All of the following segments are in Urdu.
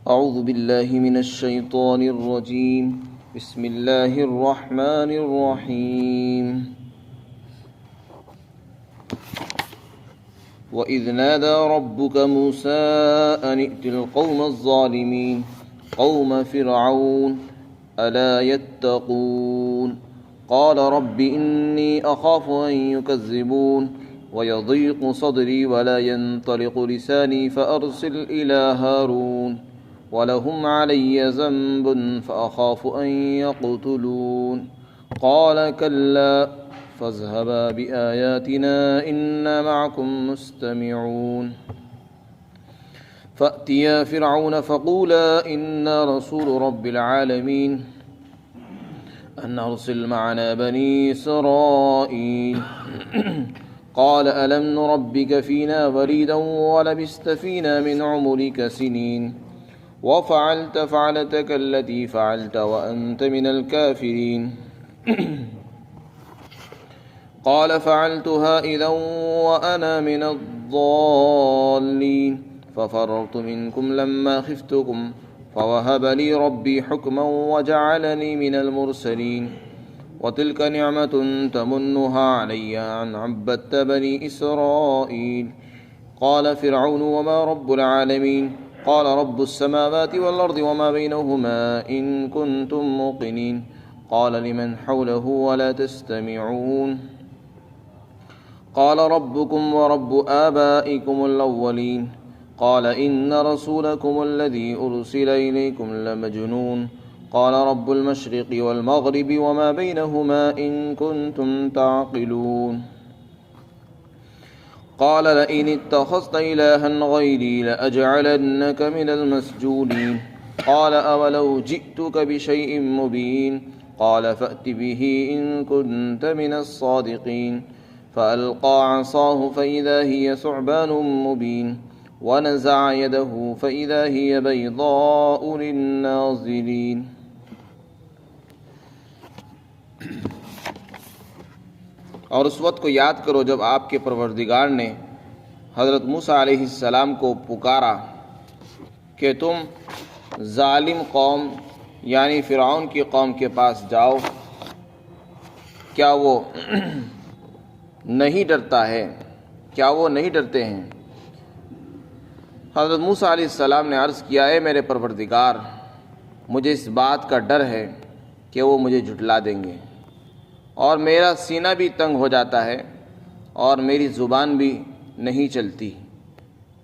أعوذ بالله من الشيطان الرجيم. بسم الله الرحمن الرحيم. وإذ نادى ربك موسى أن ائت القوم الظالمين قوم فرعون ألا يتقون قال رب إني أخاف أن يكذبون ويضيق صدري ولا ينطلق لساني فأرسل إلى هارون ولهم علي ذنب فأخاف أن يقتلون قال كلا فاذهبا بآياتنا إنا معكم مستمعون فأتيا فرعون فقولا إنا رسول رب العالمين أن أرسل معنا بني إسرائيل قال ألم نربك فينا وليدا ولبست فينا من عمرك سنين وفعلت فعلتك التي فعلت وأنت من الكافرين قال فعلتها إذا وأنا من الضالين ففررت منكم لما خفتكم فوهب لي ربي حكما وجعلني من المرسلين وتلك نعمة تمنها علي أن عبدت بني إسرائيل قال فرعون وما رب العالمين قال رب السماوات والأرض وما بينهما إن كنتم موقنين قال لمن حوله ولا تستمعون قال ربكم ورب آبائكم الأولين قال إن رسولكم الذي أرسل إليكم لمجنون قال رب المشرق والمغرب وما بينهما إن كنتم تعقلون قال لئن اتخذت إلها غيري لأجعلنك من المسجونين قال أولو جئتك بشيء مبين قال فأت به إن كنت من الصادقين فألقى عصاه فإذا هي ثعبان مبين ونزع يده فإذا هي بيضاء للناظرين. اور اس وقت کو یاد کرو جب آپ کے پروردگار نے حضرت موسیٰ علیہ السلام کو پکارا کہ تم ظالم قوم یعنی فرعون کی قوم کے پاس جاؤ، کیا وہ نہیں ڈرتا ہے؟ کیا وہ نہیں ڈرتے ہیں؟ حضرت موسیٰ علیہ السلام نے عرض کیا، اے میرے پروردگار، مجھے اس بات کا ڈر ہے کہ وہ مجھے جھٹلا دیں گے، اور میرا سینہ بھی تنگ ہو جاتا ہے اور میری زبان بھی نہیں چلتی،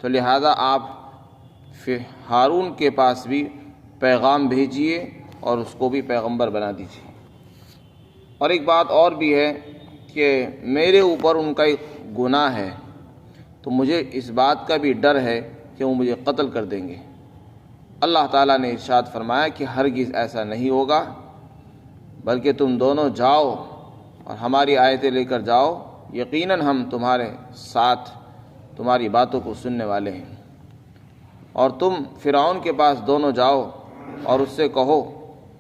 تو لہذا آپ ہارون کے پاس بھی پیغام بھیجیے اور اس کو بھی پیغمبر بنا دیجیے۔ اور ایک بات اور بھی ہے کہ میرے اوپر ان کا ایک گناہ ہے، تو مجھے اس بات کا بھی ڈر ہے کہ وہ مجھے قتل کر دیں گے۔ اللہ تعالیٰ نے ارشاد فرمایا کہ ہرگز ایسا نہیں ہوگا، بلکہ تم دونوں جاؤ اور ہماری آیتیں لے کر جاؤ، یقیناً ہم تمہارے ساتھ تمہاری باتوں کو سننے والے ہیں۔ اور تم فرعون کے پاس دونوں جاؤ اور اس سے کہو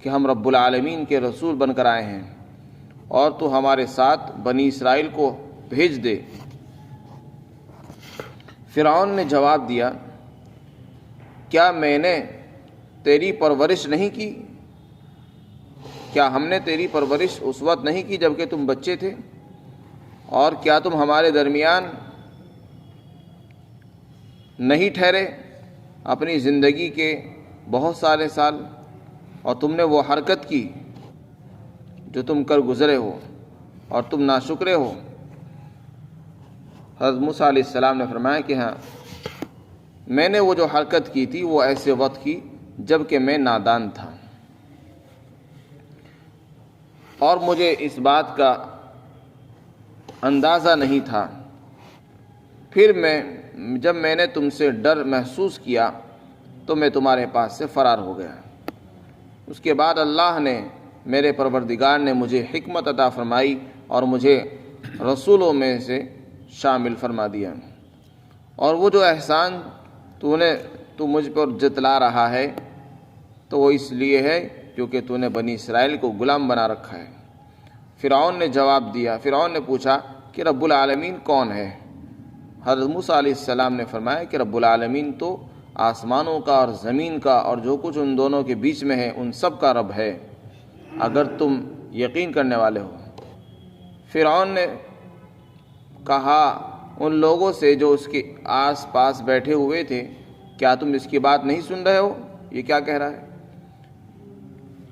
کہ ہم رب العالمین کے رسول بن کر آئے ہیں، اور تو ہمارے ساتھ بنی اسرائیل کو بھیج دے۔ فرعون نے جواب دیا، کیا میں نے تیری پرورش نہیں کی؟ کیا ہم نے تیری پرورش اس وقت نہیں کی جب کہ تم بچے تھے؟ اور کیا تم ہمارے درمیان نہیں ٹھہرے اپنی زندگی کے بہت سارے سال، اور تم نے وہ حرکت کی جو تم کر گزرے ہو، اور تم ناشکرے ہو؟ حضرت موسیٰ علیہ السلام نے فرمایا کہ ہاں، میں نے وہ جو حرکت کی تھی وہ ایسے وقت کی جب کہ میں نادان تھا، اور مجھے اس بات کا اندازہ نہیں تھا۔ پھر جب میں نے تم سے ڈر محسوس کیا تو میں تمہارے پاس سے فرار ہو گیا۔ اس کے بعد اللہ نے، میرے پروردگار نے مجھے حکمت عطا فرمائی اور مجھے رسولوں میں سے شامل فرما دیا۔ اور وہ جو احسان تو مجھ پر جتلا رہا ہے تو وہ اس لیے ہے کیونکہ تو نے بنی اسرائیل کو غلام بنا رکھا ہے۔ فرعون نے جواب دیا، فرعون نے پوچھا کہ رب العالمین کون ہے؟ حضرت موسیٰ علیہ السلام نے فرمایا کہ رب العالمین تو آسمانوں کا اور زمین کا اور جو کچھ ان دونوں کے بیچ میں ہے ان سب کا رب ہے، اگر تم یقین کرنے والے ہو۔ فرعون نے کہا ان لوگوں سے جو اس کے آس پاس بیٹھے ہوئے تھے، کیا تم اس کی بات نہیں سن رہے ہو؟ یہ کیا کہہ رہا ہے؟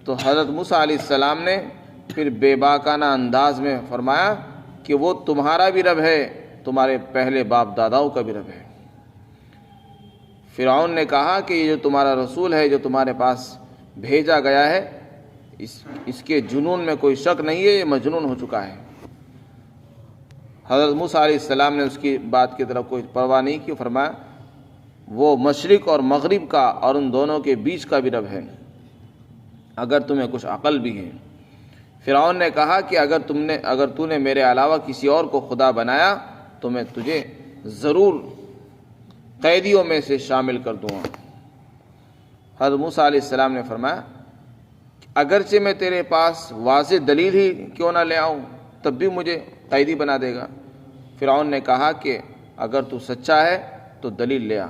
تو حضرت موسیٰ علیہ السلام نے پھر بے باکانہ انداز میں فرمایا کہ وہ تمہارا بھی رب ہے، تمہارے پہلے باپ داداؤں کا بھی رب ہے۔ فرعون نے کہا کہ یہ جو تمہارا رسول ہے جو تمہارے پاس بھیجا گیا ہے، اس کے جنون میں کوئی شک نہیں ہے، یہ مجنون ہو چکا ہے۔ حضرت موسیٰ علیہ السلام نے اس کی بات کی طرف کوئی پرواہ نہیں کی، فرمایا وہ مشرق اور مغرب کا اور ان دونوں کے بیچ کا بھی رب ہے، اگر تمہیں کچھ عقل بھی ہے۔ فرعون نے کہا کہ اگر تو نے میرے علاوہ کسی اور کو خدا بنایا تو میں تجھے ضرور قیدیوں میں سے شامل کر دوں گا۔ حضرت موسیٰ علیہ السلام نے فرمایا اگرچہ میں تیرے پاس واضح دلیل ہی کیوں نہ لے آؤں تب بھی مجھے قیدی بنا دے گا۔ فرعون نے کہا کہ اگر تو سچا ہے تو دلیل لے آ۔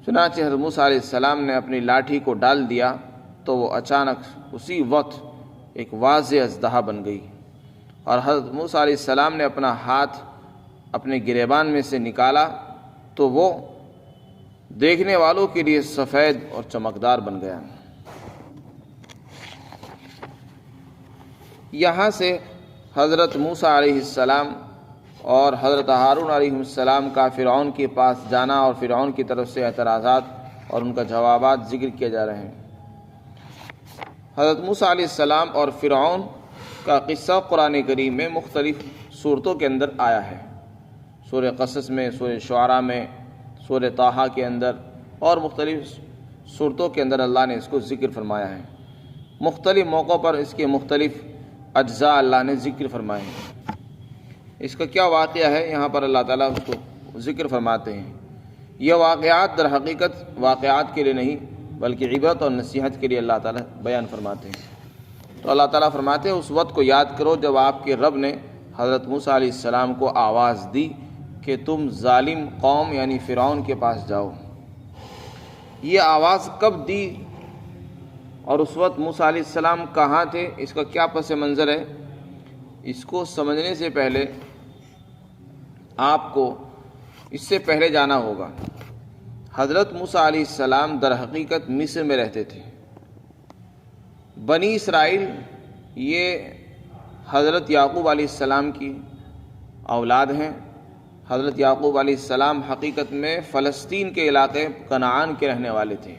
چنانچہ حضرت موسیٰ علیہ السلام نے اپنی لاٹھی کو ڈال دیا تو وہ اچانک اسی وقت ایک واضح اژدہا بن گئی، اور حضرت موسیٰ علیہ السلام نے اپنا ہاتھ اپنے گریبان میں سے نکالا تو وہ دیکھنے والوں کے لیے سفید اور چمکدار بن گیا۔ یہاں سے حضرت موسیٰ علیہ السلام اور حضرت ہارون علیہ السلام کا فرعون کے پاس جانا اور فرعون کی طرف سے اعتراضات اور ان کا جوابات ذکر کیے جا رہے ہیں۔ حضرت موسیٰ علیہ السلام اور فرعون کا قصہ قرآن کریم میں مختلف صورتوں کے اندر آیا ہے، سورہ قصص میں، سورہ شعراء میں، سورہ طٰہٰ کے اندر اور مختلف صورتوں کے اندر اللہ نے اس کو ذکر فرمایا ہے۔ مختلف موقعوں پر اس کے مختلف اجزاء اللہ نے ذکر فرمائے ہیں۔ اس کا کیا واقعہ ہے یہاں پر اللہ تعالیٰ اس کو ذکر فرماتے ہیں۔ یہ واقعات در حقیقت واقعات کے لیے نہیں بلکہ عبرت اور نصیحت کے لیے اللہ تعالیٰ بیان فرماتے ہیں۔ تو اللہ تعالیٰ فرماتے ہیں اس وقت کو یاد کرو جب آپ کے رب نے حضرت موسیٰ علیہ السلام کو آواز دی کہ تم ظالم قوم یعنی فرعون کے پاس جاؤ۔ یہ آواز کب دی اور اس وقت موسیٰ علیہ السلام کہاں تھے، اس کا کیا پس منظر ہے، اس کو سمجھنے سے پہلے آپ کو اس سے پہلے جانا ہوگا۔ حضرت موسیٰ علیہ السلام در حقیقت مصر میں رہتے تھے۔ بنی اسرائیل یہ حضرت یعقوب علیہ السلام کی اولاد ہیں۔ حضرت یعقوب علیہ السلام حقیقت میں فلسطین کے علاقے کنعان کے رہنے والے تھے۔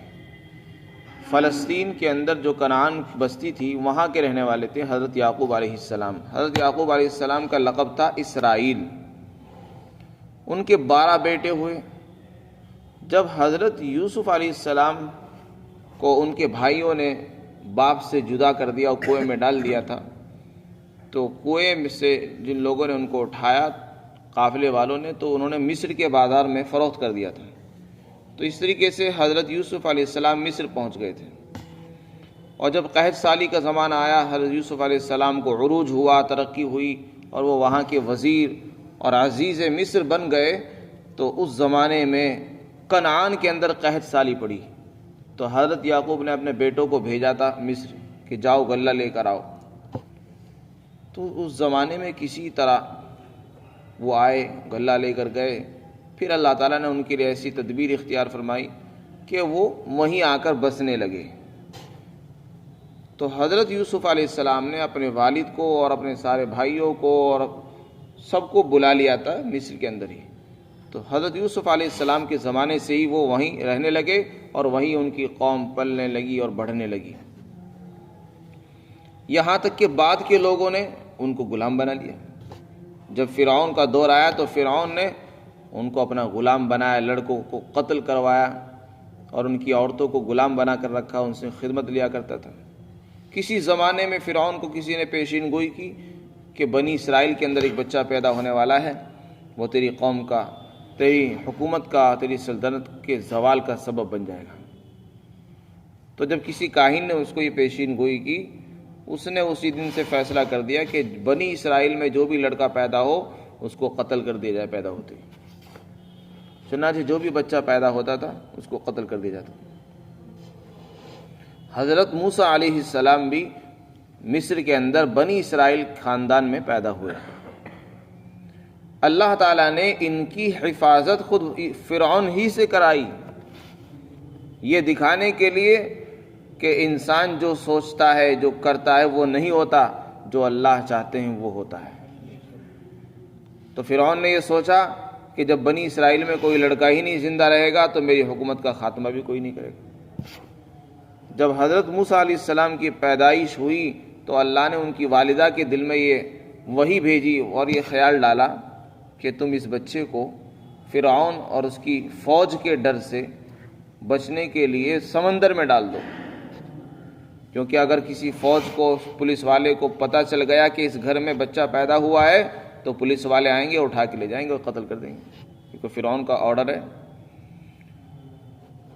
فلسطین کے اندر جو کنعان بستی تھی وہاں کے رہنے والے تھے حضرت یعقوب علیہ السلام۔ حضرت یعقوب علیہ السلام کا لقب تھا اسرائیل۔ ان کے 12 بیٹے ہوئے۔ جب حضرت یوسف علیہ السلام کو ان کے بھائیوں نے باپ سے جدا کر دیا اور کنویں میں ڈال دیا تھا، تو کنویں میں سے جن لوگوں نے ان کو اٹھایا قافلے والوں نے، تو انہوں نے مصر کے بازار میں فروخت کر دیا تھا۔ تو اس طریقے سے حضرت یوسف علیہ السلام مصر پہنچ گئے تھے، اور جب قحط سالی کا زمانہ آیا حضرت یوسف علیہ السلام کو عروج ہوا، ترقی ہوئی اور وہ وہاں کے وزیر اور عزیز مصر بن گئے، تو اس زمانے میں کنعان کے اندر قحط سالی پڑی۔ تو حضرت یعقوب نے اپنے بیٹوں کو بھیجا تھا مصر کہ جاؤ غلہ لے کر آؤ۔ تو اس زمانے میں کسی طرح وہ آئے، غلہ لے کر گئے۔ پھر اللہ تعالیٰ نے ان کے لیے ایسی تدبیر اختیار فرمائی کہ وہ وہیں آ کر بسنے لگے۔ تو حضرت یوسف علیہ السلام نے اپنے والد کو اور اپنے سارے بھائیوں کو اور سب کو بلا لیا تھا مصر کے اندر ہی۔ تو حضرت یوسف علیہ السلام کے زمانے سے ہی وہ وہیں رہنے لگے اور وہیں ان کی قوم پلنے لگی اور بڑھنے لگی، یہاں تک کہ بعد کے لوگوں نے ان کو غلام بنا لیا۔ جب فرعون کا دور آیا تو فرعون نے ان کو اپنا غلام بنایا، لڑکوں کو قتل کروایا اور ان کی عورتوں کو غلام بنا کر رکھا، ان سے خدمت لیا کرتا تھا۔ کسی زمانے میں فرعون کو کسی نے پیشین گوئی کی کہ بنی اسرائیل کے اندر ایک بچہ پیدا ہونے والا ہے، وہ تیری قوم کا، تیری حکومت کا، تیری سلطنت کے زوال کا سبب بن جائے گا۔ تو جب کسی کاہن نے اس کو یہ پیشین گوئی کی، اس نے اسی دن سے فیصلہ کر دیا کہ بنی اسرائیل میں جو بھی لڑکا پیدا ہو اس کو قتل کر دیا جائے پیدا ہوتے۔ چنانچہ جو بھی بچہ پیدا ہوتا تھا اس کو قتل کر دیا جاتا. حضرت موسیٰ علیہ السلام بھی مصر کے اندر بنی اسرائیل خاندان میں پیدا ہوئے. اللہ تعالیٰ نے ان کی حفاظت خود فرعون ہی سے کرائی، یہ دکھانے کے لیے کہ انسان جو سوچتا ہے، جو کرتا ہے، وہ نہیں ہوتا، جو اللہ چاہتے ہیں وہ ہوتا ہے. تو فرعون نے یہ سوچا کہ جب بنی اسرائیل میں کوئی لڑکا ہی نہیں زندہ رہے گا تو میری حکومت کا خاتمہ بھی کوئی نہیں کرے گا. جب حضرت موسیٰ علیہ السلام کی پیدائش ہوئی تو اللہ نے ان کی والدہ کے دل میں یہ وحی بھیجی اور یہ خیال ڈالا کہ تم اس بچے کو فرعون اور اس کی فوج کے ڈر سے بچنے کے لیے سمندر میں ڈال دو، کیونکہ اگر کسی فوج کو، پولیس والے کو پتہ چل گیا کہ اس گھر میں بچہ پیدا ہوا ہے تو پولیس والے آئیں گے، اٹھا کے لے جائیں گے اور قتل کر دیں گے، کیونکہ فرعون کا آرڈر ہے.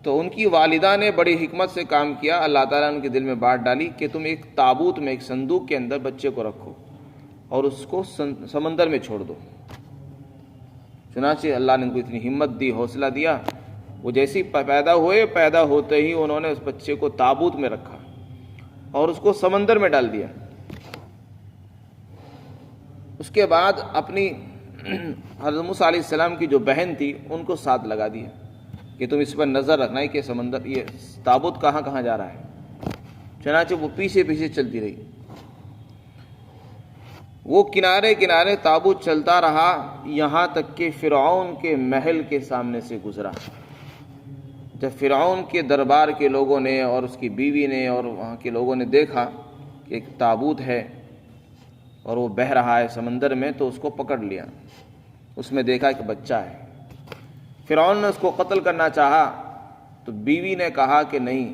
تو ان کی والدہ نے بڑی حکمت سے کام کیا. اللہ تعالیٰ نے ان کے دل میں بات ڈالی کہ تم ایک تابوت میں، ایک صندوق کے اندر بچے کو رکھو اور اس کو سمندر میں چھوڑ دو. چنانچہ اللہ نے ان کو اتنی ہمت دی، حوصلہ دیا، وہ جیسی پیدا ہوئے، پیدا ہوتے ہی انہوں نے اس بچے کو تابوت میں رکھا اور اس کو سمندر میں ڈال دیا. اس کے بعد اپنی حضرت موسیٰ علیہ السلام کی جو بہن تھی ان کو ساتھ لگا دیا کہ تم اس پر نظر رکھنا ہے کہ سمندر، یہ تابوت کہاں کہاں جا رہا ہے. چنانچہ وہ پیچھے پیچھے چلتی رہی، وہ کنارے کنارے تابوت چلتا رہا یہاں تک کہ فرعون کے محل کے سامنے سے گزرا. جب فرعون کے دربار کے لوگوں نے اور اس کی بیوی نے اور وہاں کے لوگوں نے دیکھا کہ ایک تابوت ہے اور وہ بہہ رہا ہے سمندر میں تو اس کو پکڑ لیا. اس میں دیکھا کہ بچہ ہے. فرعون نے اس کو قتل کرنا چاہا تو بیوی نے کہا کہ نہیں،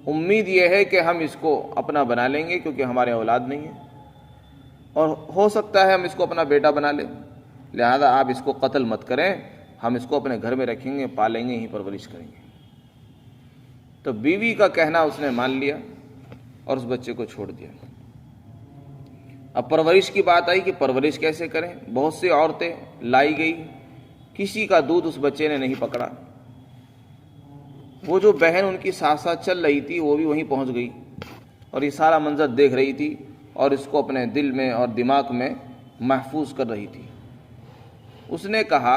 امید یہ ہے کہ ہم اس کو اپنا بنا لیں گے کیونکہ ہمارے اولاد نہیں ہے، اور ہو سکتا ہے ہم اس کو اپنا بیٹا بنا لیں، لہذا آپ اس کو قتل مت کریں، ہم اس کو اپنے گھر میں رکھیں گے، پالیں گے، یہیں پرورش کریں گے. تو بیوی کا کہنا اس نے مان لیا اور اس بچے کو چھوڑ دیا. اب پرورش کی بات آئی کہ پرورش کیسے کریں. بہت سی عورتیں لائی گئی، کسی کا دودھ اس بچے نے نہیں پکڑا. وہ جو بہن ان کی ساتھ ساتھ چل رہی تھی وہ بھی وہیں پہنچ گئی اور یہ سارا منظر دیکھ رہی تھی اور اس کو اپنے دل میں اور دماغ میں محفوظ کر رہی تھی. اس نے کہا،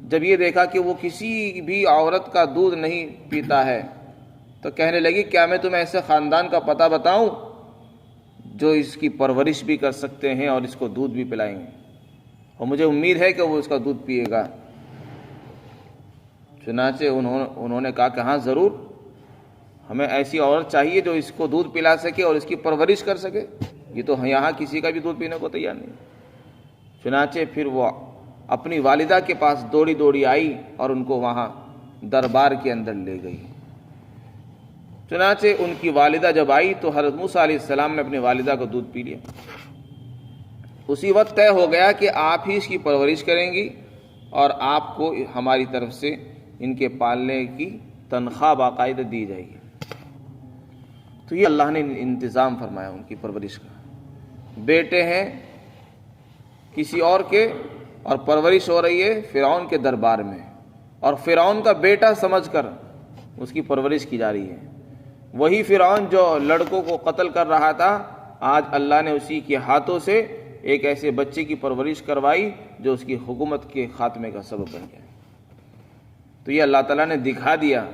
جب یہ دیکھا کہ وہ کسی بھی عورت کا دودھ نہیں پیتا ہے تو کہنے لگی، کیا میں تمہیں ایسے خاندان کا پتہ بتاؤں جو اس کی پرورش بھی کر سکتے ہیں اور اس کو دودھ بھی پلائیں گے، اور مجھے امید ہے کہ وہ اس کا دودھ پیے گا. چنانچہ انہوں نے کہا کہ ہاں ضرور، ہمیں ایسی عورت چاہیے جو اس کو دودھ پلا سکے اور اس کی پرورش کر سکے. یہ تو یہاں کسی کا بھی دودھ پینے کو تیار نہیں. چنانچہ پھر وہ اپنی والدہ کے پاس دوڑی دوڑی آئی اور ان کو وہاں دربار کے اندر لے گئی. چنانچہ ان کی والدہ جب آئی تو حضرت موسیٰ علیہ السلام نے اپنی والدہ کو دودھ پی لیا. اسی وقت طے ہو گیا کہ آپ ہی اس کی پرورش کریں گی اور آپ کو ہماری طرف سے ان کے پالنے کی تنخواہ باقاعدہ دی جائے گی. تو یہ اللہ نے انتظام فرمایا ان کی پرورش کا. بیٹے ہیں کسی اور کے اور پرورش ہو رہی ہے فرعون کے دربار میں، اور فرعون کا بیٹا سمجھ کر اس کی پرورش کی جا رہی ہے. وہی فرعون جو لڑکوں کو قتل کر رہا تھا، آج اللہ نے اسی کے ہاتھوں سے ایک ایسے بچے کی پرورش کروائی جو اس کی حکومت کے خاتمے کا سبب بن گیا. تو یہ اللہ تعالیٰ نے دکھا دیا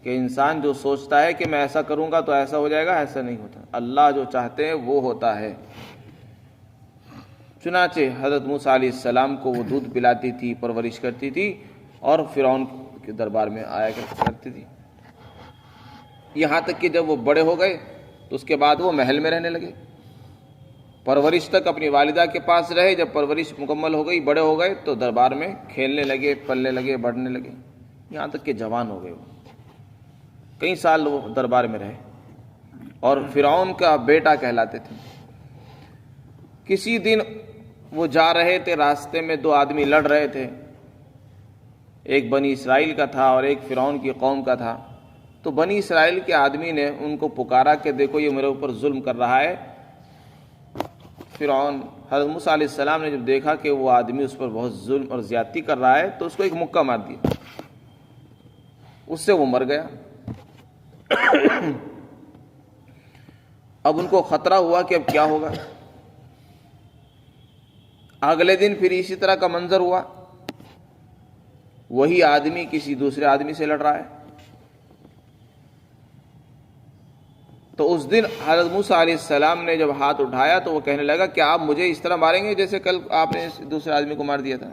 کہ انسان جو سوچتا ہے کہ میں ایسا کروں گا تو ایسا ہو جائے گا، ایسا نہیں ہوتا. اللہ جو چاہتے ہیں وہ ہوتا ہے. چنانچہ حضرت موسیٰ علیہ السلام کو وہ دودھ پلاتی تھی، پرورش کرتی تھی اور فرعون کے دربار میں آیا کرتی تھی. یہاں تک کہ جب وہ بڑے ہو گئے تو اس کے بعد وہ محل میں رہنے لگے. پرورش تک اپنی والدہ کے پاس رہے. جب پرورش مکمل ہو گئی، بڑے ہو گئے تو دربار میں کھیلنے لگے، پلنے لگے، بڑھنے لگے، یہاں تک کہ جوان ہو گئے. وہ کئی سال وہ دربار میں رہے اور فرعون کا بیٹا کہلاتے تھے. کسی دن وہ جا رہے تھے، راستے میں دو آدمی لڑ رہے تھے، ایک بنی اسرائیل کا تھا اور ایک فرعون کی قوم کا تھا. تو بنی اسرائیل کے آدمی نے ان کو پکارا کہ دیکھو یہ میرے اوپر ظلم کر رہا ہے. فرعون حضرت موسیٰ علیہ السلام نے جب دیکھا کہ وہ آدمی اس پر بہت ظلم اور زیادتی کر رہا ہے تو اس کو ایک مکہ مار دیا، اس سے وہ مر گیا۔ اب ان کو خطرہ ہوا کہ اب کیا ہوگا۔ اگلے دن پھر اسی طرح کا منظر ہوا، وہی آدمی کسی دوسرے آدمی سے لڑ رہا ہے۔ تو اس دن حضرت موسیٰ علیہ السلام نے جب ہاتھ اٹھایا تو وہ کہنے لگا کہ آپ مجھے اس طرح ماریں گے جیسے کل آپ نے دوسرے آدمی کو مار دیا تھا۔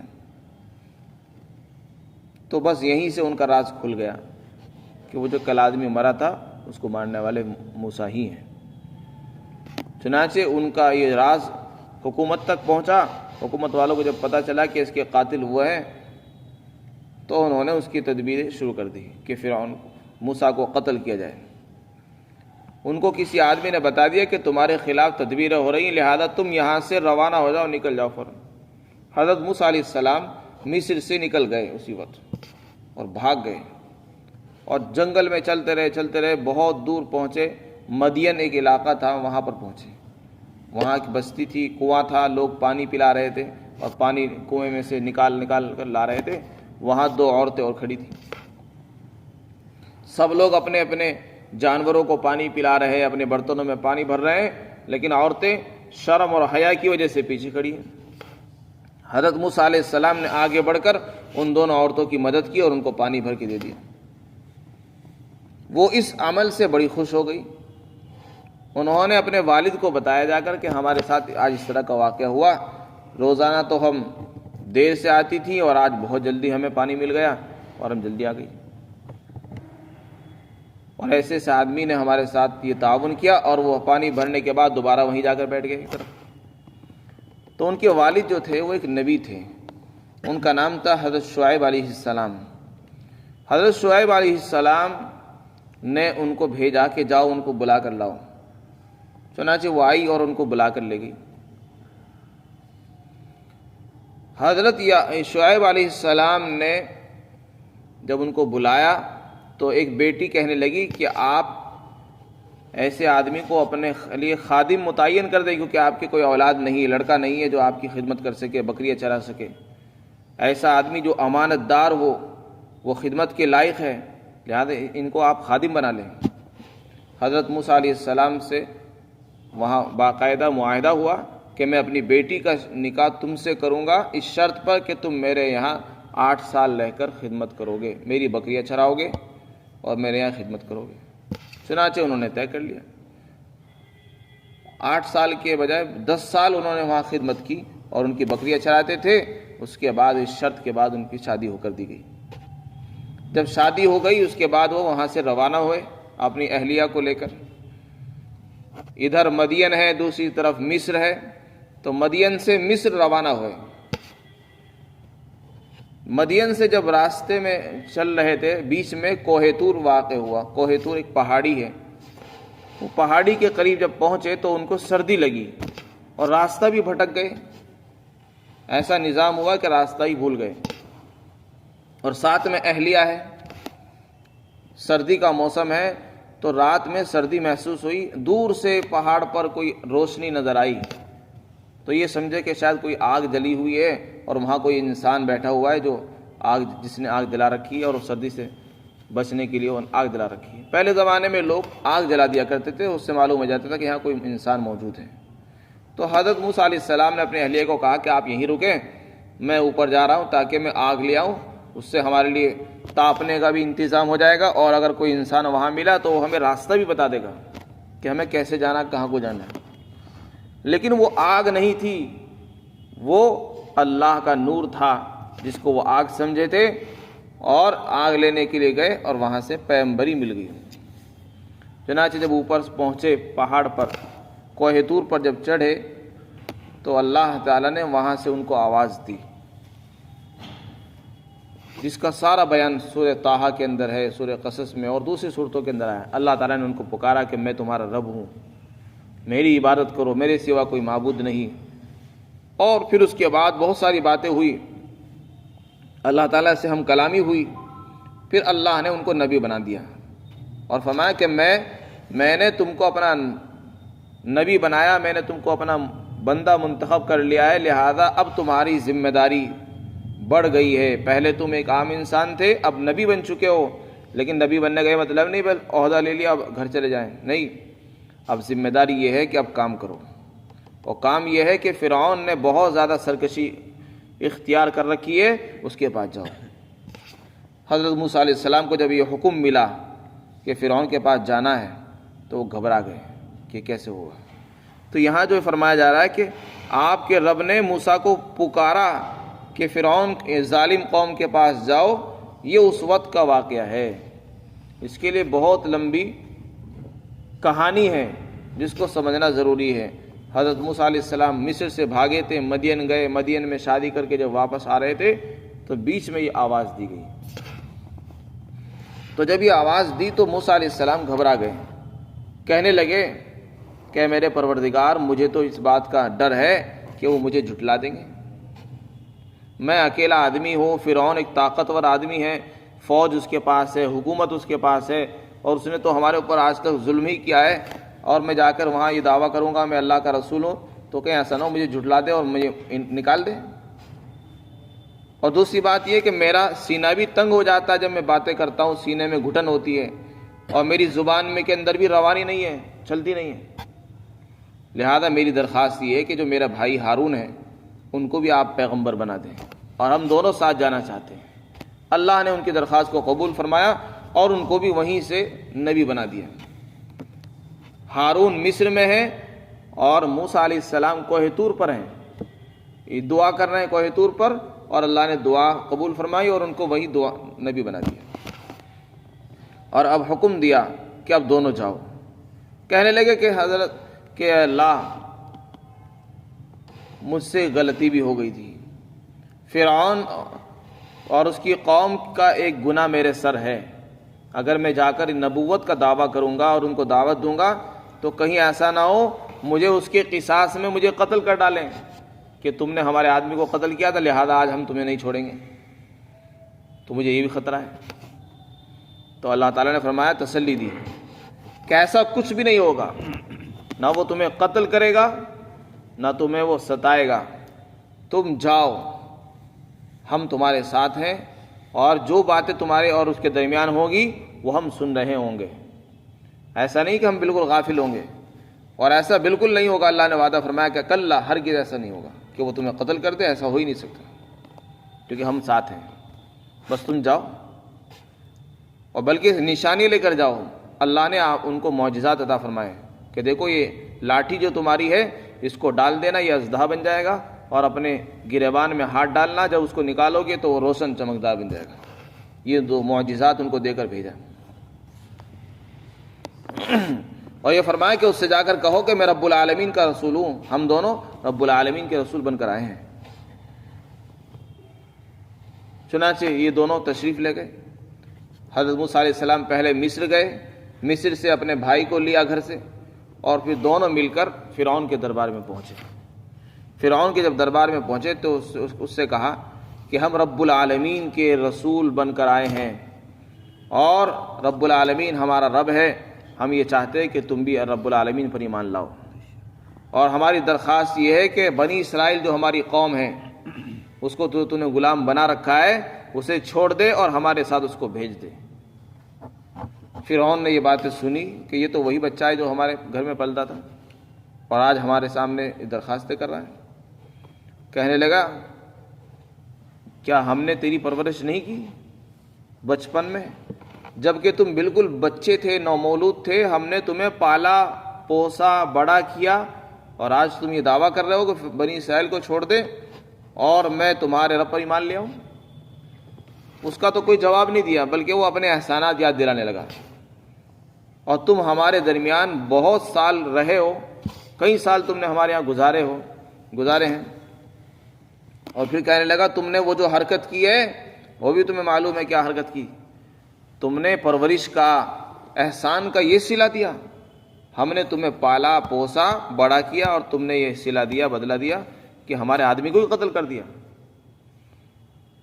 تو بس یہیں سے ان کا راز کھل گیا کہ وہ جو کل آدمی مرا تھا اس کو مارنے والے موسیٰ ہی ہیں۔ چنانچہ ان کا یہ راز حکومت تک پہنچا۔ حکومت والوں کو جب پتہ چلا کہ اس کے قاتل وہ ہیں تو انہوں نے اس کی تدبیریں شروع کر دی کہ فرعون موسیٰ کو قتل کیا جائے۔ ان کو کسی آدمی نے بتا دیا کہ تمہارے خلاف تدبیریں ہو رہی ہیں، لہذا تم یہاں سے روانہ ہو جاؤ، نکل جاؤ فوراً۔ حضرت موسیٰ علیہ السلام مصر سے نکل گئے اسی وقت اور بھاگ گئے، اور جنگل میں چلتے رہے، بہت دور پہنچے۔ مدین ایک علاقہ تھا، وہاں پر پہنچے۔ وہاں ایک بستی تھی، کنواں تھا، لوگ پانی پلا رہے تھے اور پانی کنویں میں سے نکال کر لا رہے تھے۔ وہاں دو عورتیں اور کھڑی تھیں۔ سب لوگ اپنے اپنے جانوروں کو پانی پلا رہے ہیں، اپنے برتنوں میں پانی بھر رہے ہیں، لیکن عورتیں شرم اور حیا کی وجہ سے پیچھے کھڑی ہیں۔ حضرت موسیٰ علیہ السلام نے آگے بڑھ کر ان دونوں عورتوں کی مدد کی اور ان کو پانی بھر کے دے دیا۔ وہ اس عمل سے بڑی خوش ہو گئی۔ انہوں نے اپنے والد کو بتایا جا کر کہ ہمارے ساتھ آج اس طرح کا واقعہ ہوا، روزانہ تو ہم دیر سے آتی تھی اور آج بہت جلدی ہمیں پانی مل گیا اور ہم جلدی آ گئی، اور ایسے آدمی نے ہمارے ساتھ یہ تعاون کیا، اور وہ پانی بھرنے کے بعد دوبارہ وہیں جا کر بیٹھ گئے۔ تو ان کے والد جو تھے وہ ایک نبی تھے، ان کا نام تھا حضرت شعیب علیہ السلام۔ حضرت شعیب علیہ السلام نے ان کو بھیجا کہ جاؤ ان کو بلا کر لاؤ۔ چنانچہ وہ آئی اور ان کو بلا کر لے گئی۔ حضرت شعیب علیہ السلام نے جب ان کو بلایا تو ایک بیٹی کہنے لگی کہ آپ ایسے آدمی کو اپنے لیے خادم متعین کر دیں، کیونکہ آپ کی کوئی اولاد نہیں ہے، لڑکا نہیں ہے جو آپ کی خدمت کر سکے، بکریاں چرا سکے۔ ایسا آدمی جو امانت دار ہو، وہ خدمت کے لائق ہے، لہذا ان کو آپ خادم بنا لیں۔ حضرت موسیٰ علیہ السلام سے وہاں باقاعدہ معاہدہ ہوا کہ میں اپنی بیٹی کا نکاح تم سے کروں گا، اس شرط پر کہ تم میرے یہاں 8 سال رہ کر خدمت کرو گے، میری بکریاں چراؤ گے اور میرے یہاں خدمت کرو گے۔ چنانچہ انہوں نے طے کر لیا۔ 8 سال کے بجائے 10 سال انہوں نے وہاں خدمت کی اور ان کی بکریاں چراتے تھے۔ اس کے بعد اس شرط کے بعد ان کی شادی ہو کر دی گئی۔ جب شادی ہو گئی اس کے بعد وہ وہاں سے روانہ ہوئے اپنی اہلیہ کو لے کر۔ ادھر مدین ہے، دوسری طرف مصر ہے، تو مدین سے مصر روانہ ہوئے۔ مدین سے جب راستے میں چل رہے تھے، بیچ میں کوہ طور واقع ہوا۔ کوہ طور ایک پہاڑی ہے، وہ پہاڑی کے قریب جب پہنچے تو ان کو سردی لگی اور راستہ بھی بھٹک گئے۔ ایسا نظام ہوا کہ راستہ ہی بھول گئے، اور ساتھ میں اہلیہ ہے، سردی کا موسم ہے، تو رات میں سردی محسوس ہوئی۔ دور سے پہاڑ پر کوئی روشنی نظر آئی تو یہ سمجھے کہ شاید کوئی آگ جلی ہوئی ہے اور وہاں کوئی انسان بیٹھا ہوا ہے جس نے آگ جلا رکھی ہے، اور سردی سے بچنے کے لیے وہ آگ جلا رکھی ہے۔ پہلے زمانے میں لوگ آگ جلا دیا کرتے تھے، اس سے معلوم ہو جاتا تھا کہ یہاں کوئی انسان موجود ہے۔ تو حضرت موسیٰ علیہ السلام نے اپنے اہلیہ کو کہا کہ آپ یہیں رکیں، میں اوپر جا رہا ہوں تاکہ میں آگ لے آؤں، اس سے ہمارے لیے تاپنے کا بھی انتظام ہو جائے گا، اور اگر کوئی انسان وہاں ملا تو وہ ہمیں راستہ بھی بتا دے گا کہ ہمیں کیسے جانا، کہاں کو جانا ہے۔ لیکن وہ آگ نہیں تھی، وہ اللہ کا نور تھا جس کو وہ آگ سمجھے تھے، اور آگ لینے کے لیے گئے اور وہاں سے پیغمبری مل گئی۔ چنانچہ جب اوپر پہنچے پہاڑ پر، کوہ طور پر جب چڑھے تو اللہ تعالیٰ نے وہاں سے ان کو آواز دی، جس کا سارا بیان سورہ طٰہٰ کے اندر ہے، سورہ قصص میں اور دوسری صورتوں کے اندر ہے۔ اللہ تعالیٰ نے ان کو پکارا کہ میں تمہارا رب ہوں، میری عبادت کرو، میرے سوا کوئی معبود نہیں۔ اور پھر اس کے بعد بہت ساری باتیں ہوئی، اللہ تعالیٰ سے ہم کلامی ہوئی۔ پھر اللہ نے ان کو نبی بنا دیا اور فرمایا کہ میں نے تم کو اپنا نبی بنایا، میں نے تم کو اپنا بندہ منتخب کر لیا ہے، لہذا اب تمہاری ذمہ داری بڑھ گئی ہے۔ پہلے تم ایک عام انسان تھے، اب نبی بن چکے ہو، لیکن نبی بننے کا یہ مطلب نہیں بس عہدہ لے لیا اب گھر چلے جائیں، نہیں، اب ذمہ داری یہ ہے کہ اب کام کرو۔ اور کام یہ ہے کہ فرعون نے بہت زیادہ سرکشی اختیار کر رکھی ہے، اس کے پاس جاؤ۔ حضرت موسیٰ علیہ السلام کو جب یہ حکم ملا کہ فرعون کے پاس جانا ہے تو وہ گھبرا گئے کہ کیسے ہوگا۔ تو یہاں جو فرمایا جا رہا ہے کہ آپ کے رب نے موسیٰ کو پکارا کہ فرعون ظالم قوم کے پاس جاؤ، یہ اس وقت کا واقعہ ہے۔ اس کے لیے بہت لمبی کہانی ہے جس کو سمجھنا ضروری ہے۔ حضرت موسیٰ علیہ السلام مصر سے بھاگے تھے، مدین گئے، مدین میں شادی کر کے جب واپس آ رہے تھے تو بیچ میں یہ آواز دی گئی۔ تو جب یہ آواز دی تو موسیٰ علیہ السلام گھبرا گئے، کہنے لگے کہ میرے پروردگار، مجھے تو اس بات کا ڈر ہے کہ وہ مجھے جھٹلا دیں گے۔ میں اکیلا آدمی ہوں، فرعون ایک طاقتور آدمی ہے، فوج اس کے پاس ہے، حکومت اس کے پاس ہے، اور اس نے تو ہمارے اوپر آج تک ظلم ہی کیا ہے، اور میں جا کر وہاں یہ دعویٰ کروں گا میں اللہ کا رسول ہوں تو کہیں ایسا نہ ہو مجھے جھٹلا دے اور مجھے نکال دے۔ اور دوسری بات یہ کہ میرا سینہ بھی تنگ ہو جاتا ہے جب میں باتیں کرتا ہوں، سینے میں گھٹن ہوتی ہے، اور میری زبان میں کے اندر بھی روانی نہیں ہے، چلتی نہیں ہے۔ لہذا میری درخواست یہ ہے کہ جو میرا بھائی ہارون ہے ان کو بھی آپ پیغمبر بنا دیں، اور ہم دونوں ساتھ جانا چاہتے ہیں۔ اللہ نے ان کی درخواست کو قبول فرمایا اور ان کو بھی وہیں سے نبی بنا دیا۔ ہارون مصر میں ہے اور موسیٰ علیہ السلام کوہ طور پر ہیں، یہ دعا کر رہے ہیں کوہ طور پر، اور اللہ نے دعا قبول فرمائی اور ان کو وہی دعا نبی بنا دیا۔ اور اب حکم دیا کہ اب دونوں جاؤ۔ کہنے لگے کہ حضرت کہ اللہ مجھ سے غلطی بھی ہو گئی تھی، فرعون اور اس کی قوم کا ایک گناہ میرے سر ہے، اگر میں جا کر نبوت کا دعویٰ کروں گا اور ان کو دعوت دوں گا تو کہیں ایسا نہ ہو مجھے اس کے قصاص میں مجھے قتل کر ڈالیں کہ تم نے ہمارے آدمی کو قتل کیا تھا لہذا آج ہم تمہیں نہیں چھوڑیں گے، تو مجھے یہ بھی خطرہ ہے۔ تو اللہ تعالیٰ نے فرمایا، تسلی دی کہ ایسا کچھ بھی نہیں ہوگا، نہ وہ تمہیں قتل کرے گا نہ تمہیں وہ ستائے گا، تم جاؤ، ہم تمہارے ساتھ ہیں، اور جو باتیں تمہارے اور اس کے درمیان ہوگی وہ ہم سن رہے ہوں گے۔ ایسا نہیں کہ ہم بالکل غافل ہوں گے، اور ایسا بالکل نہیں ہوگا۔ اللہ نے وعدہ فرمایا کہ کل ہرگز ایسا نہیں ہوگا کہ وہ تمہیں قتل کر دے، ایسا ہو ہی نہیں سکتا، کیونکہ ہم ساتھ ہیں، بس تم جاؤ، اور بلکہ نشانی لے کر جاؤ۔ اللہ نے ان کو معجزات عطا فرمائے کہ دیکھو یہ لاٹھی جو تمہاری ہے اس کو ڈال دینا، یہ اژدہا بن جائے گا، اور اپنے گریبان میں ہاتھ ڈالنا، جب اس کو نکالو گے تو وہ روشن چمکدار بن جائے گا۔ یہ دو معجزات ان کو دے کر بھیجا، اور یہ فرمایا کہ اس سے جا کر کہو کہ میں رب العالمین کا رسول ہوں، ہم دونوں رب العالمین کے رسول بن کر آئے ہیں۔ چنانچہ یہ دونوں تشریف لے گئے۔ حضرت موسیٰ علیہ السلام پہلے مصر گئے، مصر سے اپنے بھائی کو لیا گھر سے، اور پھر دونوں مل کر فرعون کے دربار میں پہنچے۔ فرعون کے جب دربار میں پہنچے تو اس سے کہا کہ ہم رب العالمین کے رسول بن کر آئے ہیں، اور رب العالمین ہمارا رب ہے، ہم یہ چاہتے ہیں کہ تم بھی رب العالمین پر ایمان لاؤ، اور ہماری درخواست یہ ہے کہ بنی اسرائیل جو ہماری قوم ہے اس کو تو نے غلام بنا رکھا ہے، اسے چھوڑ دے اور ہمارے ساتھ اس کو بھیج دے۔ فرعون نے یہ باتیں سنی کہ یہ تو وہی بچہ ہے جو ہمارے گھر میں پلتا تھا، اور آج ہمارے سامنے درخواستیں کر رہا ہے۔ کہنے لگا، کیا ہم نے تیری پرورش نہیں کی بچپن میں؟ جبکہ تم بالکل بچے تھے، نومولود تھے، ہم نے تمہیں پالا پوسا بڑا کیا، اور آج تم یہ دعویٰ کر رہے ہو کہ بنی اسرائیل کو چھوڑ دے اور میں تمہارے رب پر ایمان لے آؤں؟ اس کا تو کوئی جواب نہیں دیا، بلکہ وہ اپنے احسانات یاد دلانے لگا۔ اور تم ہمارے درمیان بہت سال رہے ہو، کئی سال تم نے ہمارے یہاں گزارے ہیں، اور پھر کہنے لگا تم نے وہ جو حرکت کی ہے وہ بھی تمہیں معلوم ہے کیا حرکت کی؟ تم نے پرورش کا، احسان کا یہ صلہ دیا، ہم نے تمہیں پالا پوسا بڑا کیا، اور تم نے یہ صلہ دیا، بدلہ دیا کہ ہمارے آدمی کو ہی قتل کر دیا،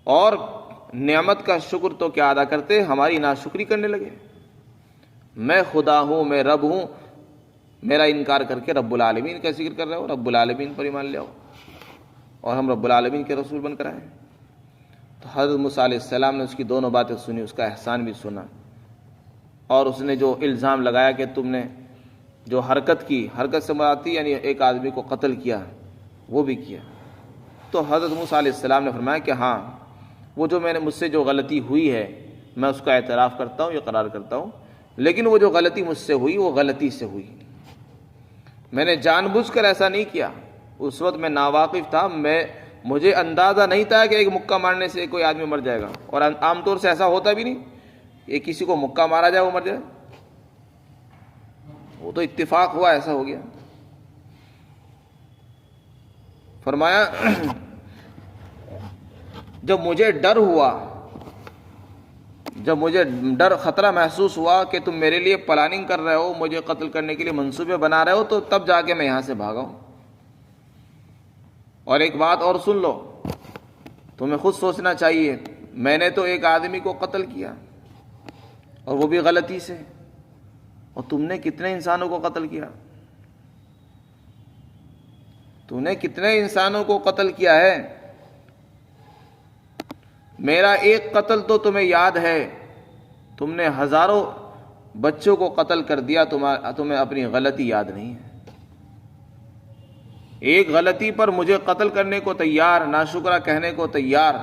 اور نعمت کا شکر تو کیا ادا کرتے، ہماری ناشکری کرنے لگے۔ میں خدا ہوں، میں رب ہوں، میرا انکار کر کے رب العالمین کا ذکر کر رہے ہو، رب العالمین پر ایمان لے آؤ اور ہم رب العالمین کے رسول بن کر آئے۔ تو حضرت موسیٰ علیہ السلام نے اس کی دونوں باتیں سنی، اس کا احسان بھی سنا، اور اس نے جو الزام لگایا کہ تم نے جو حرکت کی، حرکت سے مراد تھی یعنی ایک آدمی کو قتل کیا، وہ بھی کیا۔ تو حضرت موسیٰ علیہ السلام نے فرمایا کہ ہاں، وہ جو مجھ سے جو غلطی ہوئی ہے میں اس کا اعتراف کرتا ہوں، اقرار کرتا ہوں، لیکن وہ جو غلطی مجھ سے ہوئی وہ غلطی سے ہوئی، میں نے جان بوجھ کر ایسا نہیں کیا۔ اس وقت میں ناواقف تھا، مجھے اندازہ نہیں تھا کہ ایک مکہ مارنے سے کوئی آدمی مر جائے گا، اور عام طور سے ایسا ہوتا بھی نہیں کہ کسی کو مکہ مارا جائے وہ مر جائے، وہ تو اتفاق ہوا، ایسا ہو گیا۔ فرمایا جب مجھے ڈر ہوا، جب مجھے ڈر خطرہ محسوس ہوا کہ تم میرے لیے پلاننگ کر رہے ہو، مجھے قتل کرنے کے لیے منصوبے بنا رہے ہو، تو تب جا کے میں یہاں سے بھاگا ہوں۔ اور ایک بات اور سن لو، تمہیں خود سوچنا چاہیے، میں نے تو ایک آدمی کو قتل کیا اور وہ بھی غلطی سے، اور تم نے کتنے انسانوں کو قتل کیا؟ تم نے کتنے انسانوں کو قتل کیا ہے؟ میرا ایک قتل تو تمہیں یاد ہے، تم نے ہزاروں بچوں کو قتل کر دیا، تمہیں اپنی غلطی یاد نہیں ہے۔ ایک غلطی پر مجھے قتل کرنے کو تیار، ناشکرہ کہنے کو تیار،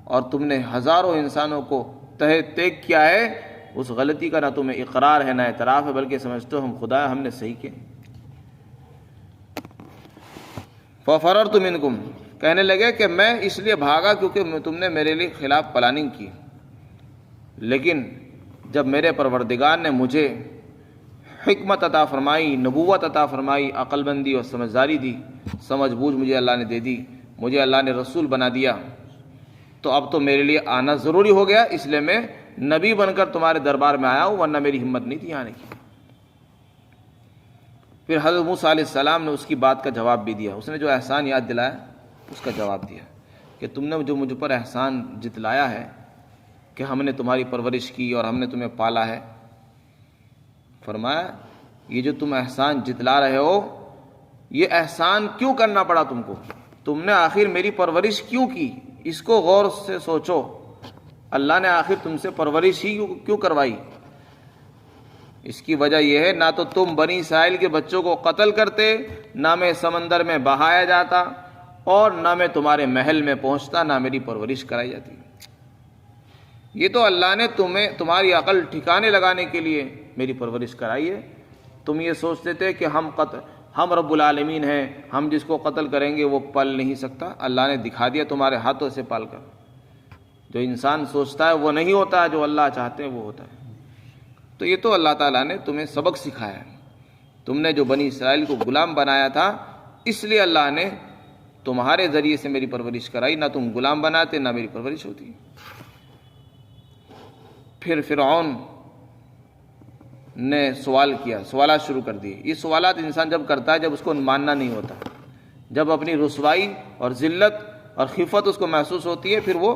اور تم نے ہزاروں انسانوں کو تہہ تیگ کیا ہے۔ اس غلطی کا نہ تمہیں اقرار ہے نہ اعتراف ہے، بلکہ سمجھتے ہو ہم خدا ہے، ہم نے صحیح کیا۔ فَفَرَرْتُ مِنْكُمْ، کہنے لگے کہ میں اس لیے بھاگا کیونکہ تم نے میرے لیے خلاف پلاننگ کی، لیکن جب میرے پروردگار نے مجھے حکمت عطا فرمائی، نبوت عطا فرمائی، عقل مندی اور سمجھداری دی، سمجھ بوجھ مجھے اللہ نے دے دی، مجھے اللہ نے رسول بنا دیا، تو اب تو میرے لیے آنا ضروری ہو گیا، اس لیے میں نبی بن کر تمہارے دربار میں آیا ہوں، ورنہ میری ہمت نہیں تھی آنے کی۔ پھر حضرت موسیٰ علیہ السلام نے اس کی بات کا جواب بھی دیا، اس نے جو احسان یاد دلایا اس کا جواب دیا کہ تم نے جو مجھ پر احسان جتلایا ہے کہ ہم نے تمہاری پرورش کی اور ہم نے تمہیں پالا ہے، فرمایا یہ جو تم احسان جتلا رہے ہو، یہ احسان کیوں کرنا پڑا تم کو؟ تم نے آخر میری پرورش کیوں کی؟ اس کو غور سے سوچو، اللہ نے آخر تم سے پرورش ہی کیوں کروائی؟ اس کی وجہ یہ ہے، نہ تو تم بنی اسرائیل کے بچوں کو قتل کرتے، نہ میں سمندر میں بہایا جاتا، اور نہ میں تمہارے محل میں پہنچتا، نہ میری پرورش کرائی جاتی۔ یہ تو اللہ نے تمہاری عقل ٹھکانے لگانے کے لیے میری پرورش کرائی ہے۔ تم یہ سوچتے تھے کہ ہم رب العالمین ہیں، ہم جس کو قتل کریں گے وہ پل نہیں سکتا، اللہ نے دکھا دیا تمہارے ہاتھوں سے پال کر۔ جو انسان سوچتا ہے وہ نہیں ہوتا، جو اللہ چاہتے ہیں وہ ہوتا ہے۔ تو یہ تو اللہ تعالیٰ نے تمہیں سبق سکھایا ہے، تم نے جو بنی اسرائیل کو غلام بنایا تھا، اس لیے اللہ نے تمہارے ذریعے سے میری پرورش کرائی، نہ تم غلام بناتے نہ میری پرورش ہوتی۔ پھر فرعون نے سوال کیا، سوالات شروع کر دیے۔ یہ سوالات انسان جب کرتا ہے جب اس کو ماننا نہیں ہوتا، جب اپنی رسوائی اور ذلت اور خفت اس کو محسوس ہوتی ہے، پھر وہ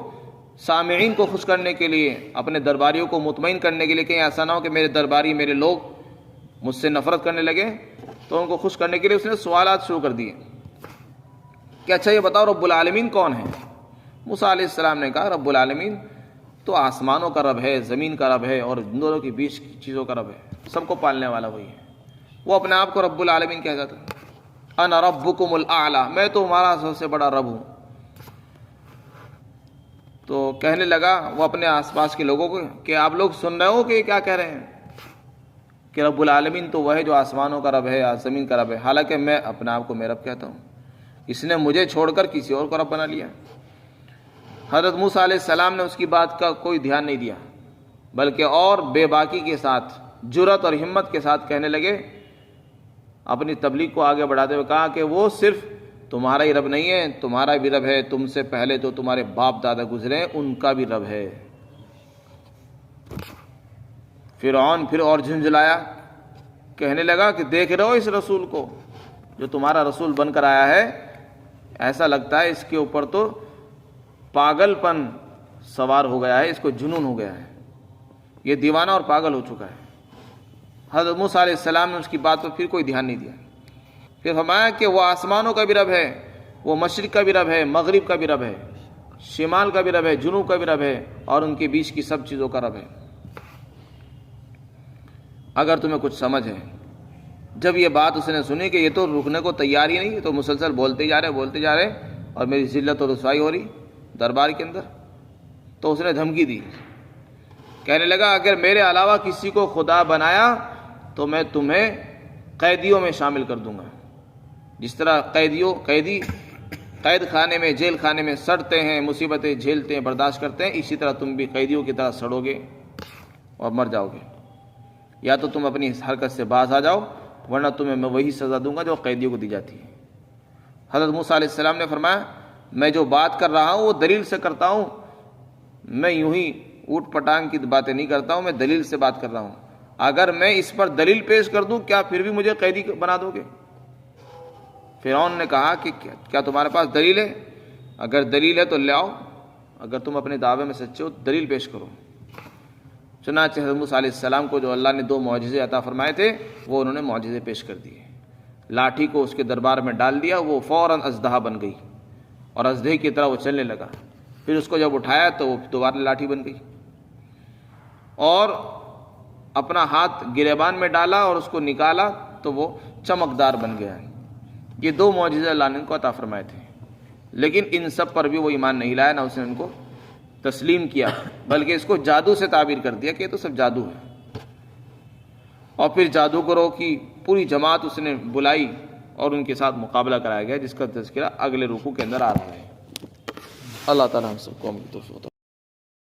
سامعین کو خوش کرنے کے لیے، اپنے درباریوں کو مطمئن کرنے کے لیے، کہیں ایسا نہ ہو کہ میرے درباری، میرے لوگ مجھ سے نفرت کرنے لگے، تو ان کو خوش کرنے کے لیے اس نے سوالات شروع کر دیے کہ اچھا یہ بتاؤ رب العالمین کون ہے؟ موسیٰ علیہ السلام نے کہا رب العالمین تو آسمانوں کا رب ہے، زمین کا رب ہے، اور ان دونوں کے بیچ کی چیزوں کا رب ہے، سب کو پالنے والا وہی ہے۔ وہ اپنے آپ کو رب العالمین کہہ جاتا ہے، انا ربکم الاعلی، میں تو تمہارا سب سے بڑا رب ہوں۔ تو کہنے لگا وہ اپنے آس پاس کے لوگوں کو کہ آپ لوگ سن رہے ہو کہ یہ کیا کہہ رہے ہیں کہ رب العالمین تو وہ ہے جو آسمانوں کا رب ہے، زمین کا رب ہے، حالانکہ میں اپنے آپ کو میں رب کہتا ہوں، اس نے مجھے چھوڑ کر کسی اور کو رب بنا لیا۔ حضرت موسیٰ علیہ السلام نے اس کی بات کا کوئی دھیان نہیں دیا، بلکہ اور بے باکی کے ساتھ، جرأت اور ہمت کے ساتھ کہنے لگے، اپنی تبلیغ کو آگے بڑھاتے ہوئے کہا کہ وہ صرف تمہارا ہی رب نہیں ہے، تمہارا بھی رب ہے، تم سے پہلے تو تمہارے باپ دادا گزرے ہیں ان کا بھی رب ہے۔ فرعون پھر اور جھنجھلایا، کہنے لگا کہ دیکھ رہے ہو اس رسول کو جو تمہارا رسول بن کر آیا ہے، ایسا لگتا ہے اس کے اوپر تو پاگل پن سوار ہو گیا ہے، اس کو جنون ہو گیا ہے، یہ دیوانہ اور پاگل ہو چکا ہے۔ حضرت موسیٰ علیہ السلام نے اس کی بات پر پھر کوئی دھیان نہیں دیا. پھر فرمایا کہ وہ آسمانوں کا بھی رب ہے، وہ مشرق کا بھی رب ہے، مغرب کا بھی رب ہے، شمال کا بھی رب ہے، جنوب کا بھی رب ہے، اور ان کے بیچ کی سب چیزوں کا رب ہے. اگر تمہیں کچھ سمجھ ہے. جب یہ بات اس نے سنی کہ یہ تو رکنے کو تیار ہی نہیں، یہ تو مسلسل بولتے جا رہے اور میری ذلت و رسوائی ہو رہی دربار کے اندر، تو اس نے دھمکی دی. کہنے لگا اگر میرے علاوہ کسی کو خدا بنایا تو میں تمہیں قیدیوں میں شامل کر دوں گا. جس طرح قیدی قید خانے میں، جیل خانے میں سڑتے ہیں، مصیبتیں جھیلتے ہیں، برداشت کرتے ہیں، اسی طرح تم بھی قیدیوں کی طرح سڑو گے اور مر جاؤ گے. یا تو تم اپنی اس حرکت سے باز آ جاؤ، ورنہ تمہیں میں وہی سزا دوں گا جو قیدیوں کو دی جاتی ہے. حضرت موسیٰ علیہ السلام نے فرمایا میں جو بات کر رہا ہوں وہ دلیل سے کرتا ہوں، میں یوں ہی اوٹ پٹانگ کی باتیں نہیں کرتا ہوں، میں دلیل سے بات کر رہا ہوں. اگر میں اس پر دلیل پیش کر دوں کیا پھر بھی مجھے قیدی بنا دو گے؟ فرعون نے کہا کہ کیا تمہارے پاس دلیل ہے؟ اگر دلیل ہے تو لے آؤ، اگر تم اپنے دعوے میں سچے ہو دلیل پیش کرو. چنانچہ حضرت موسیٰ علیہ السلام کو جو اللہ نے 2 معجزے عطا فرمائے تھے وہ انہوں نے معجزے پیش کر دیے. لاٹھی کو اس کے دربار میں ڈال دیا، وہ فوراً اژدہا بن گئی اور اژدہے کی طرح وہ چلنے لگا. پھر اس کو جب اٹھایا تو وہ دوبارہ لاٹھی بن گئی، اور اپنا ہاتھ گریبان میں ڈالا اور اس کو نکالا تو وہ چمکدار بن گیا. یہ 2 معجزے اللہ نے ان کو عطا فرمائے تھے، لیکن ان سب پر بھی وہ ایمان نہیں لایا، نہ اس نے ان کو تسلیم کیا، بلکہ اس کو جادو سے تعبیر کر دیا کہ یہ تو سب جادو ہے. اور پھر جادوگروں کی پوری جماعت اس نے بلائی اور ان کے ساتھ مقابلہ کرایا گیا، جس کا تذکرہ اگلے رکوع کے اندر آ رہا ہے. اللہ تعالیٰ ہم سب کو عمل کی توفیق عطا فرمائے.